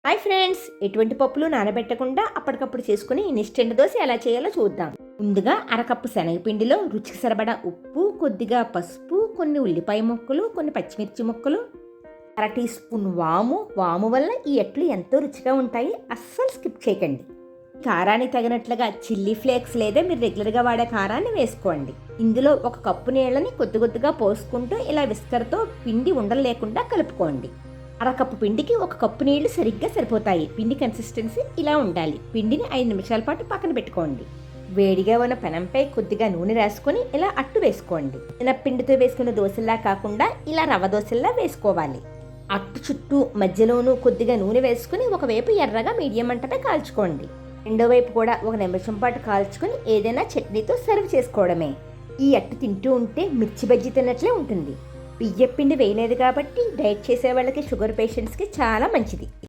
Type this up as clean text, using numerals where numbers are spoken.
Hi friends, ఎటువంటి పప్పులు నానబెట్టకుండా అప్పటికప్పుడు చేసుకుని ఇన్స్టెంట్ దోశ ఎలా చేయాలో చూద్దాం. ముందుగా అరకప్పు శనగపిండిలో రుచికి సరిపడా ఉప్పు, కొద్దిగా పసుపు, కొన్ని ఉల్లిపాయ ముక్కలు, కొన్ని పచ్చిమిర్చి ముక్కలు, అర టీ స్పూన్ వాము వల్ల ఈ అట్లు ఎంతో రుచిగా ఉంటాయి. అస్సలు స్కిప్ చేయకండి. కారానికి తగినట్లుగా చిల్లీ ఫ్లేక్స్ లేదా మీరు రెగ్యులర్గా వాడే కారాన్ని వేసుకోండి. ఇందులో ఒక కప్పు నీళ్ళని కొద్దిగా పోసుకుంటూ ఇలా విస్కర్తో పిండి ఉండలు లేకుండా కలుపుకోండి. అరకప్పు పిండికి ఒక కప్పు నీళ్లు సరిగ్గా సరిపోతాయి. పిండి కన్సిస్టెన్సీ ఇలా ఉండాలి. పిండిని 5 నిమిషాల పాటు పక్కన పెట్టుకోండి. వేడిగా ఉన్న పెనంపై కొద్దిగా నూనె రాసుకొని ఇలా అట్టు వేసుకోండి. పిండితో వేసుకున్న దోశల్లా కాకుండా ఇలా రవ్వ దోశల్లా వేసుకోవాలి. అట్టు చుట్టూ మధ్యలోనూ కొద్దిగా నూనె వేసుకుని ఒకవైపు ఎర్రగా మీడియం మంటపై కాల్చుకోండి. రెండో వైపు కూడా 1 నిమిషం పాటు కాల్చుకొని ఏదైనా చట్నీతో సర్వ్ చేసుకోవడమే. ఈ అట్టు తింటూ ఉంటే మిర్చి బజ్జీ తిన్నట్లే ఉంటుంది. బియ్యం పిండి వేయలేదు కాబట్టి డైట్ చేసే వాళ్ళకి, షుగర్ పేషెంట్స్కి చాలా మంచిది.